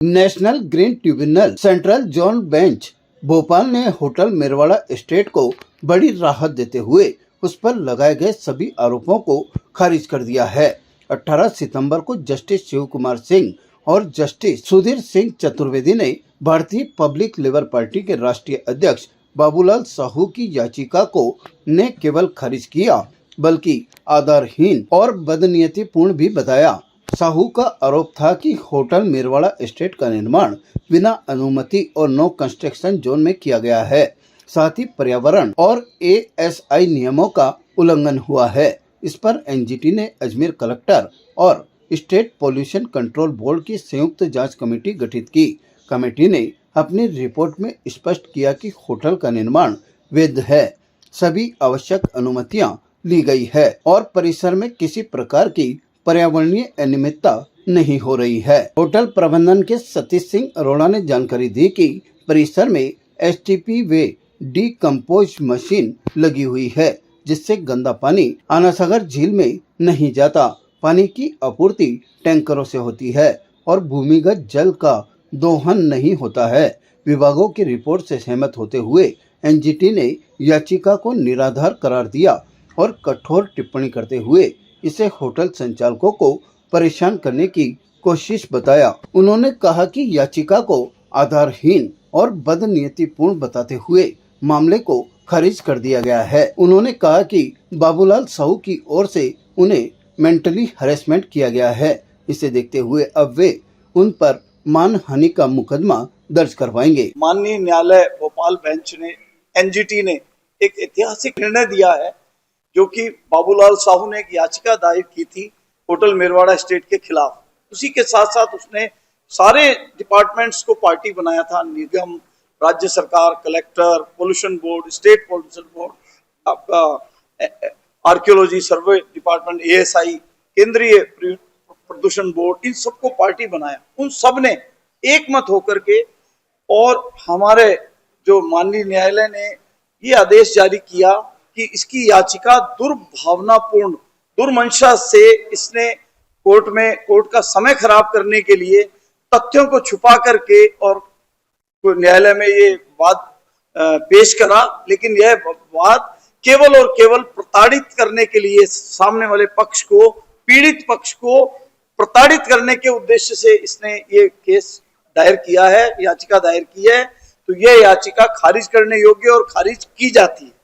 National green tribunal central zone bench Bhopal ने hotel Merwara estate को बड़ी राहत देते हुए उस पर लगाए गए सभी आरोपों को खारिज कर दिया है। 18 सितंबर को जस्टिस शिव कुमार सिंह और जस्टिस सुधीर सिंह चतुर्वेदी ने भारतीय पब्लिक लेबर पार्टी के राष्ट्रीय अध्यक्ष बाबूलाल साहू की याचिका को न केवल खारिज किया बल्कि आधारहीन और बदनीयतीपूर्ण भी बताया। साहू का आरोप था कि होटल मेरवाड़ा एस्टेट का निर्माण बिना अनुमति और नो कंस्ट्रक्शन जोन में किया गया है, साथ ही पर्यावरण और ASI नियमों का उल्लंघन हुआ है। इस पर एनजीटी ने अजमेर कलेक्टर और स्टेट पॉल्यूशन कंट्रोल बोर्ड की संयुक्त जांच कमेटी गठित की। कमेटी ने अपनी रिपोर्ट में स्पष्ट किया कि होटल का निर्माण वैध है, सभी आवश्यक अनुमतियां ली गई है और परिसर में किसी प्रकार की पर्यावरणीय अनियमितता नहीं हो रही है। होटल प्रबंधन के सतीश सिंह अरोड़ा ने जानकारी दी कि परिसर में STP वे डीकम्पोज मशीन लगी हुई है, जिससे गंदा पानी आनासागर झील में नहीं जाता। पानी की आपूर्ति टैंकरों से होती है और भूमिगत जल का दोहन नहीं होता है। विभागों की रिपोर्ट से सहमत होते हुए एनजीटी ने याचिका को निराधार करार दिया और कठोर टिप्पणी करते हुए इसे होटल संचालकों को परेशान करने की कोशिश बताया। उन्होंने कहा कि याचिका को आधारहीन और बदनीयतीपूर्ण बताते हुए मामले को खारिज कर दिया गया है। उन्होंने कहा कि बाबूलाल साहू की ओर से उन्हें मेंटली हरेसमेंट किया गया है। इसे देखते हुए अब वे उन पर मानहानि का मुकदमा दर्ज करवाएंगे। माननीय न्यायालय भोपाल बेंच ने एनजीटी ने एक ऐतिहासिक निर्णय दिया है, जो कि बाबूलाल साहू ने एक याचिका दायर की थी होटल मेरवाड़ा एस्टेट के खिलाफ। उसी के साथ साथ उसने सारे डिपार्टमेंट्स को पार्टी बनाया था, निगम, राज्य सरकार, collector, pollution board, state pollution board, आपका आर्कियोलॉजी सर्वे डिपार्टमेंट, ASI, केंद्रीय प्रदूषण बोर्ड, इन सबको पार्टी बनाया। उन सब ने एक मत होकर के और हमारे जो माननीय न्यायालय ने ये आदेश जारी किया कि इसकी याचिका दुर्भावनापूर्ण, दुर्मंशा से इसने कोर्ट का समय खराब करने के लिए तथ्यों को छुपा करके और न्यायालय में ये वाद पेश करा, लेकिन यह वाद केवल और केवल प्रताड़ित करने के लिए, सामने वाले पक्ष को, पीड़ित पक्ष को प्रताड़ित करने के उद्देश्य से इसने ये केस दायर किया है, याचिका दायर की है। तो यह याचिका खारिज करने योग्य और खारिज की जाती है।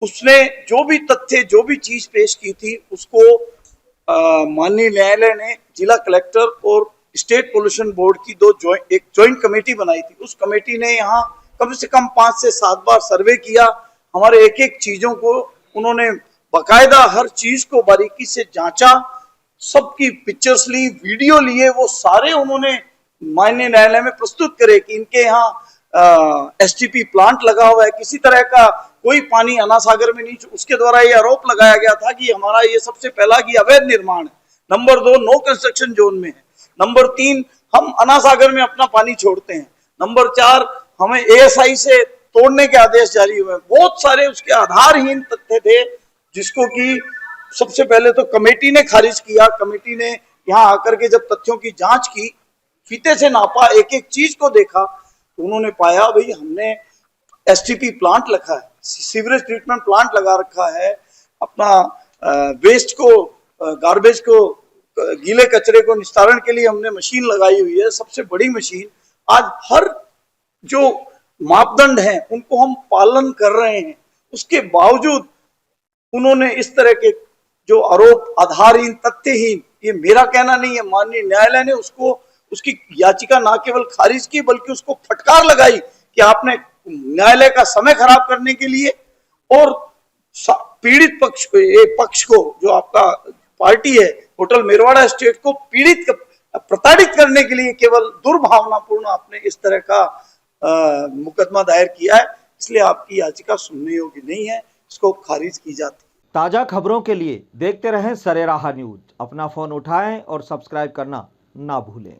उसने जो भी तथ्य, जो भी चीज पेश की थी, उसको माननीय न्यायालय ने जिला कलेक्टर और स्टेट पोल्यूशन बोर्ड की एक ज्वाइंट कमेटी बनाई थी। उस कमेटी ने यहाँ कम से कम 5 से 7 बार सर्वे किया। हमारे एक एक चीजों को उन्होंने बाकायदा हर चीज को बारीकी से जांचा, सबकी पिक्चर्स ली, वीडियो लिए, वो सारे उन्होंने माननीय न्यायालय में प्रस्तुत करे कि इनके यहाँ STP प्लांट लगा हुआ है, किसी तरह का कोई पानी अनासागर में नहीं। उसके द्वारा ये आरोप लगाया गया था कि हमारा ये सबसे पहला कि अवैध निर्माण है, नंबर 2 नो कंस्ट्रक्शन जोन में है, नंबर 3 हम अनासागर में अपना पानी छोड़ते हैं, नंबर 4 हमें ASI से तोड़ने के आदेश जारी हुए। बहुत सारे उसके आधारहीन तथ्य थे, जिसको कि सबसे पहले तो कमेटी ने खारिज किया। कमेटी ने यहाँ आकर के जब तथ्यों की जांच की, फीते से नापा, एक एक चीज को देखा, तो उन्होंने पाया भाई हमने STP प्लांट रखा है, सीवरेज ट्रीटमेंट प्लांट लगा रखा है, अपना वेस्ट को, गार्बेज को, गीले कचरे को निस्तारण के लिए हमने मशीन लगाई हुई है, सबसे बड़ी मशीन। आज हर जो मापदंड हैं उनको हम पालन कर रहे हैं, उसके बावजूद उन्होंने इस तरह के जो आरोप आधारहीन, तथ्यहीन, ये मेरा कहना नहीं है, माननीय न्यायालय ने उसकी याचिका न केवल खारिज की बल्कि उसको फटकार लगाई कि आपने न्यायालय का समय खराब करने के लिए और पीड़ित पक्ष को, एक पक्ष को, जो आपका पार्टी है होटल मेरवाड़ा एस्टेट को प्रताड़ित करने के लिए केवल दुर्भावनापूर्ण आपने इस तरह का मुकदमा दायर किया है। इसलिए आपकी याचिका सुनने योग्य नहीं है, इसको खारिज की जाती है। ताजा खबरों के लिए देखते रहें सरेराह न्यूज। अपना फोन उठाएं और सब्सक्राइब करना ना भूलें।